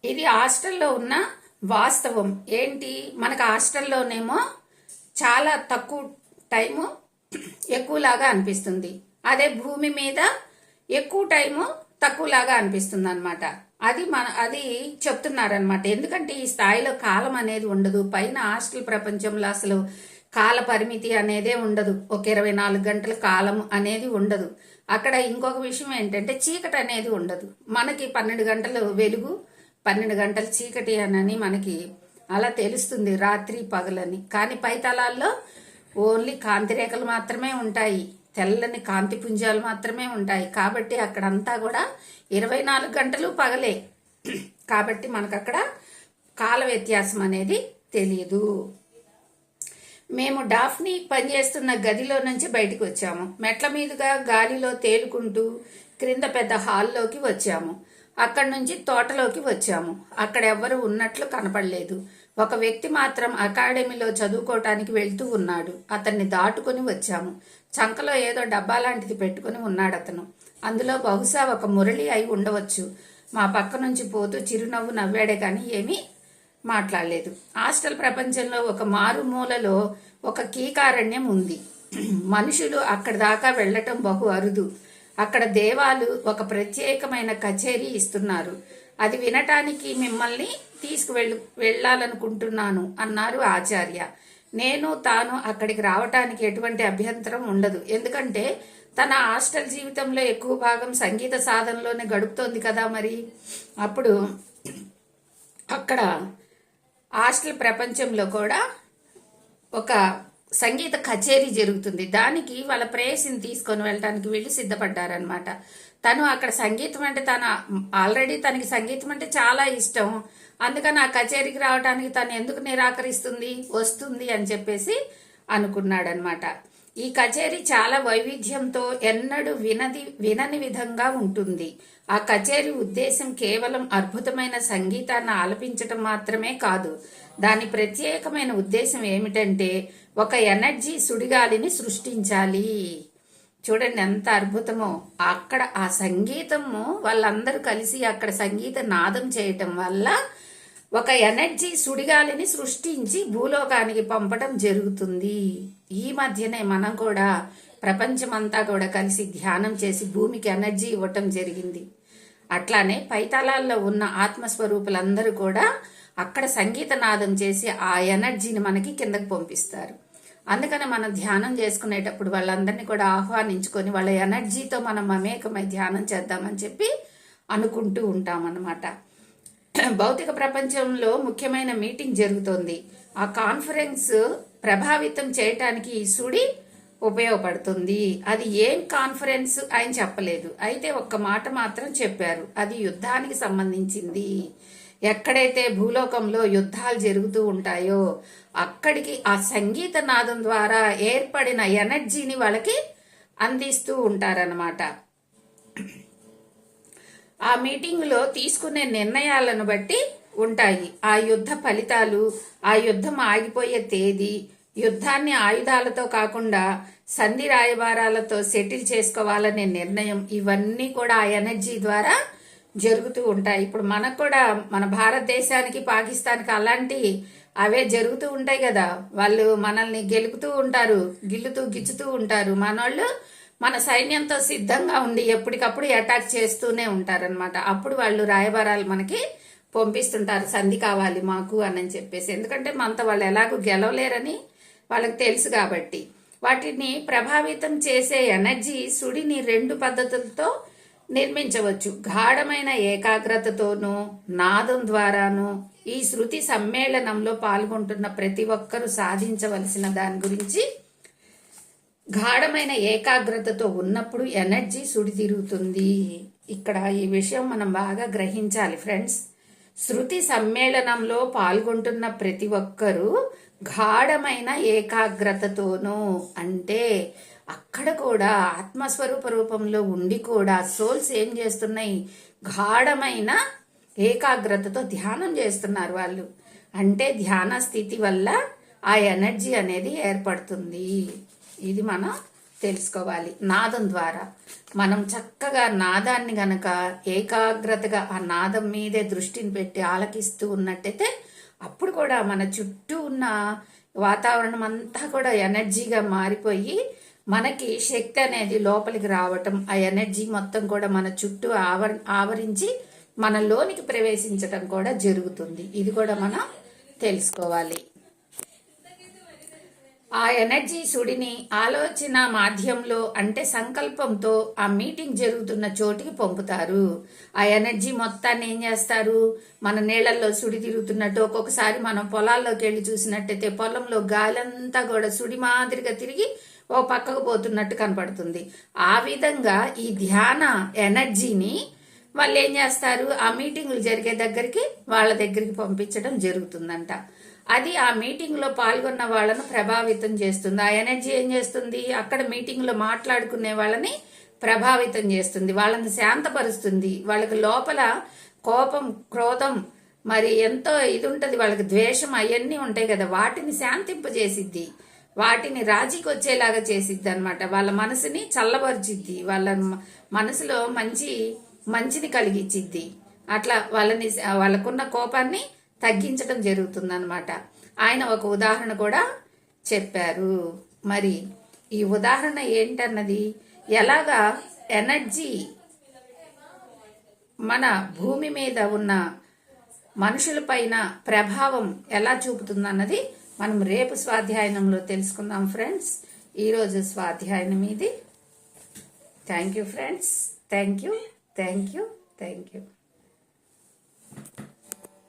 ఇది హాస్టల్లో ఉన్న వాస్తవం. ఏంటి, మనకు హాస్టల్లోనేమో చాలా తక్కువ టైము ఎక్కువలాగా అనిపిస్తుంది. అదే భూమి మీద ఎక్కువ టైము తక్కువలాగా అనిపిస్తుంది అనమాట. అది చెప్తున్నారనమాట. ఎందుకంటే ఈ స్థాయిలో కాలం అనేది ఉండదు. పైన హాస్టల్ ప్రపంచంలో అసలు కాల పరిమితి అనేదే ఉండదు. ఒక 24 గంటల కాలం అనేది ఉండదు. అక్కడ ఇంకొక విషయం ఏంటంటే చీకటి అనేది ఉండదు. మనకి 12 గంటలు వెలుగు, 12 గంటల చీకటి అని మనకి అలా తెలుస్తుంది, రాత్రి పగలని. కానీ పై తలాల్లో ఓన్లీ కాంతి రేఖలు మాత్రమే ఉంటాయి, తెల్లని కాంతి పుంజాలు మాత్రమే ఉంటాయి. కాబట్టి అక్కడంతా కూడా 24 గంటలు పగలే. కాబట్టి మనకు అక్కడ కాల వ్యత్యాసం అనేది తెలియదు. మేము డాఫ్ని పనిచేస్తున్న గదిలో నుంచి బయటకు వచ్చాము. మెట్ల మీదుగా గాలిలో తేలుకుంటూ క్రింద పెద్ద హాల్లోకి వచ్చాము. అక్కడి నుంచి తోటలోకి వచ్చాము. అక్కడ ఎవ్వరు ఉన్నట్లు కనపడలేదు. ఒక వ్యక్తి మాత్రం అకాడమీలో చదువుకోవటానికి వెళ్తూ ఉన్నాడు. అతన్ని దాటుకుని వచ్చాము. చంకలో ఏదో డబ్బా లాంటిది పెట్టుకుని ఉన్నాడు అతను. అందులో బహుశా ఒక మురళి అయి ఉండవచ్చు. మా పక్క నుంచి పోతూ చిరునవ్వు నవ్వాడే కానీ ఏమీ మాట్లాడలేదు. హాస్టల్ ప్రపంచంలో ఒక మారుమూలలో ఒక కీకారణ్యం ఉంది. మనుషులు అక్కడి దాకా వెళ్లటం బహు అరుదు. అక్కడ దేవాలు ఒక ప్రత్యేకమైన కచేరీ ఇస్తున్నారు. అది వినటానికి మిమ్మల్ని వెళ్ళాలనుకుంటున్నాను అన్నారు ఆచార్య. తాను అక్కడికి రావటానికి ఎటువంటి అభ్యంతరం ఉండదు. ఎందుకంటే తన హాస్టల్ జీవితంలో ఎక్కువ భాగం సంగీత సాధనలోనే గడుపుతోంది కదా. మరి అప్పుడు అక్కడ హాస్టల్ ప్రపంచంలో కూడా ఒక సంగీత కచేరీ జరుగుతుంది. దానికి వాళ్ళ ప్రేయసిని తీసుకొని వెళ్ళడానికి వీళ్ళు సిద్ధపడ్డారనమాట. తను అక్కడ సంగీతం అంటే ఆల్రెడీ తనకి సంగీతం అంటే చాలా ఇష్టం. అందుకని ఆ కచేరీకి రావడానికి తను ఎందుకు వస్తుంది అని చెప్పేసి అనుకున్నాడనమాట. ఈ కచేరీ చాలా వైవిధ్యంతో ఎన్నడూ వినని విధంగా ఉంటుంది. ఆ కచేరీ ఉద్దేశం కేవలం అద్భుతమైన సంగీతాన్ని ఆలపించటం మాత్రమే కాదు. దాని ప్రత్యేకమైన ఉద్దేశం ఏమిటంటే ఒక ఎనర్జీ సుడిగాలిని సృష్టించాలి. చూడండి ఎంత అద్భుతమో. అక్కడ ఆ సంగీతము వాళ్ళందరూ కలిసి అక్కడ సంగీత నాదం చేయటం వల్ల ఒక ఎనర్జీ సుడిగాలిని సృష్టించి భూలోకానికి పంపడం జరుగుతుంది. ఈ మధ్యనే మనం కూడా ప్రపంచమంతా కూడా కలిసి ధ్యానం చేసి భూమికి ఎనర్జీ ఇవ్వటం జరిగింది. అట్లానే పైతలాల్లో ఉన్న ఆత్మస్వరూపులందరూ కూడా అక్కడ సంగీత నాదం చేసి ఆ ఎనర్జీని మనకి కిందకి పంపిస్తారు. అందుకని మనం ధ్యానం చేసుకునేటప్పుడు వాళ్ళందరినీ కూడా ఆహ్వానించుకొని వాళ్ళ ఎనర్జీతో మనం మమేకమై ధ్యానం చేద్దామని చెప్పి అనుకుంటూ ఉంటామన్నమాట. భౌతిక ప్రపంచంలో ముఖ్యమైన మీటింగ్ జరుగుతోంది. ఆ కాన్ఫరెన్స్ ప్రభావితం చేయటానికి ఈ సుడి ఉపయోగపడుతుంది. అది ఏం కాన్ఫరెన్స్ ఆయన చెప్పలేదు. అయితే ఒక్క మాట మాత్రం చెప్పారు, అది యుద్ధానికి సంబంధించింది. ఎక్కడైతే భూలోకంలో యుద్ధాలు జరుగుతూ ఉంటాయో అక్కడికి ఆ సంగీత నాదం ద్వారా ఏర్పడిన ఎనర్జీని వాళ్ళకి అందిస్తూ ఉంటారన్నమాట. ఆ మీటింగ్లో తీసుకునే నిర్ణయాలను బట్టి ఉంటాయి ఆ యుద్ధ ఫలితాలు, ఆ యుద్ధం ఆగిపోయే తేదీ, యుద్ధాన్ని ఆయుధాలతో కాకుండా సంధి రాయబారాలతో సెటిల్ చేసుకోవాలనే నిర్ణయం, ఇవన్నీ కూడా ఆ ఎనర్జీ ద్వారా జరుగుతూ ఉంటాయి. ఇప్పుడు మనకు కూడా మన భారతదేశానికి పాకిస్తాన్కి అలాంటి అవే జరుగుతూ ఉంటాయి కదా. వాళ్ళు మనల్ని గెలుపుతూ ఉంటారు, గిచ్చుతూ ఉంటారు. మనోళ్ళు మన సైన్యంతో సిద్ధంగా ఉండి ఎప్పటికప్పుడు అటాక్ చేస్తూనే ఉంటారనమాట. అప్పుడు వాళ్ళు రాయబారాలు మనకి పంపిస్తుంటారు, సంధి కావాలి మాకు అని చెప్పేసి. ఎందుకంటే మనతో వాళ్ళు ఎలాగో గెలవలేరని వాళ్ళకి తెలుసు కాబట్టి. వాటిని ప్రభావితం చేసే ఎనర్జీ సుడిని 2 పద్ధతులతో నిర్మించవచ్చు. గాఢమైన ఏకాగ్రతతోనూ నాదం ద్వారాను. ఈ శృతి సమ్మేళనంలో పాల్గొంటున్న ప్రతి ఒక్కరూ సాధించవలసిన దాని గురించి గాఢమైన ఏకాగ్రతతో ఉన్నప్పుడు ఎనర్జీ సుడి తిరుగుతుంది. ఇక్కడ ఈ విషయం మనం బాగా గ్రహించాలి ఫ్రెండ్స్. శృతి సమ్మేళనంలో పాల్గొంటున్న ప్రతి ఒక్కరూ గాఢమైన ఏకాగ్రతతోనూ, అంటే అక్కడ కూడా ఆత్మస్వరూప రూపంలో ఉండి కూడా సోల్స్ ఏం చేస్తున్నాయి, గాఢమైన ఏకాగ్రతతో ధ్యానం చేస్తున్నారు వాళ్ళు. అంటే ధ్యాన స్థితి వల్ల ఆ ఎనర్జీ అనేది ఏర్పడుతుంది. ఇది మనం తెలుసుకోవాలి. నాదం ద్వారా మనం చక్కగా నాదాన్ని గనక ఏకాగ్రతగా ఆ నాదం మీదే దృష్టిని పెట్టి ఆలకిస్తూ ఉన్నట్టయితే అప్పుడు కూడా మన చుట్టూ ఉన్న వాతావరణం అంతా కూడా ఎనర్జీగా మారిపోయి మనకి శక్తి అనేది లోపలికి రావటం, ఆ ఎనర్జీ మొత్తం కూడా మన చుట్టూ ఆవరించి మన లోనికి ప్రవేశించటం కూడా జరుగుతుంది. ఇది కూడా మనం తెలుసుకోవాలి. ఆ ఎనర్జీ సుడిని ఆలోచన మాధ్యంలో అంటే సంకల్పంతో ఆ మీటింగ్ జరుగుతున్న చోటికి పంపుతారు. ఆ ఎనర్జీ మొత్తాన్ని ఏం చేస్తారు, మన నీళ్లలో సుడి తిరుగుతున్నట్టు ఒక్కొక్కసారి మనం పొలాల్లోకి వెళ్ళి చూసినట్టయితే పొలంలో గాలంతా కూడా సుడి మాదిరిగా తిరిగి ఓ పక్కకు పోతున్నట్టు కనపడుతుంది. ఆ విధంగా ఈ ధ్యాన ఎనర్జీని వాళ్ళు ఏం చేస్తారు, ఆ మీటింగులు జరిగే దగ్గరికి వాళ్ళ దగ్గరికి పంపించడం జరుగుతుందంట. అది ఆ మీటింగ్ లో పాల్గొన్న వాళ్ళను ప్రభావితం చేస్తుంది. ఆ ఎనర్జీ ఏం చేస్తుంది, అక్కడ మీటింగ్ లో మాట్లాడుకునే వాళ్ళని ప్రభావితం చేస్తుంది, వాళ్ళని శాంతపరుస్తుంది. వాళ్ళకి లోపల కోపం, క్రోధం, మరి ఎంతో ఇది ఉంటుంది, వాళ్ళకి ద్వేషం అవన్నీ ఉంటాయి కదా, వాటిని శాంతింపజేసిద్ది, వాటిని రాజీకి వచ్చేలాగా చేసిద్ది అనమాట. వాళ్ళ మనసుని చల్లబరిచిద్ది, వాళ్ళ మనసులో మంచిని కలిగించిద్ది. అట్లా వాళ్ళకున్న కోపాన్ని తగ్గించడం జరుగుతుందన్నమాట. ఆయన ఒక ఉదాహరణ కూడా చెప్పారు. మరి ఈ ఉదాహరణ ఏంటన్నది, ఎలాగా ఎనర్జీ మన భూమి మీద ఉన్న మనుషులపైన ప్రభావం ఎలా చూపుతుందన్నది మనం రేపు స్వాధ్యాయనంలో తెలుసుకుందాం ఫ్రెండ్స్. ఈరోజు స్వాధ్యాయనం ఇది. Thank you friends. Thank you.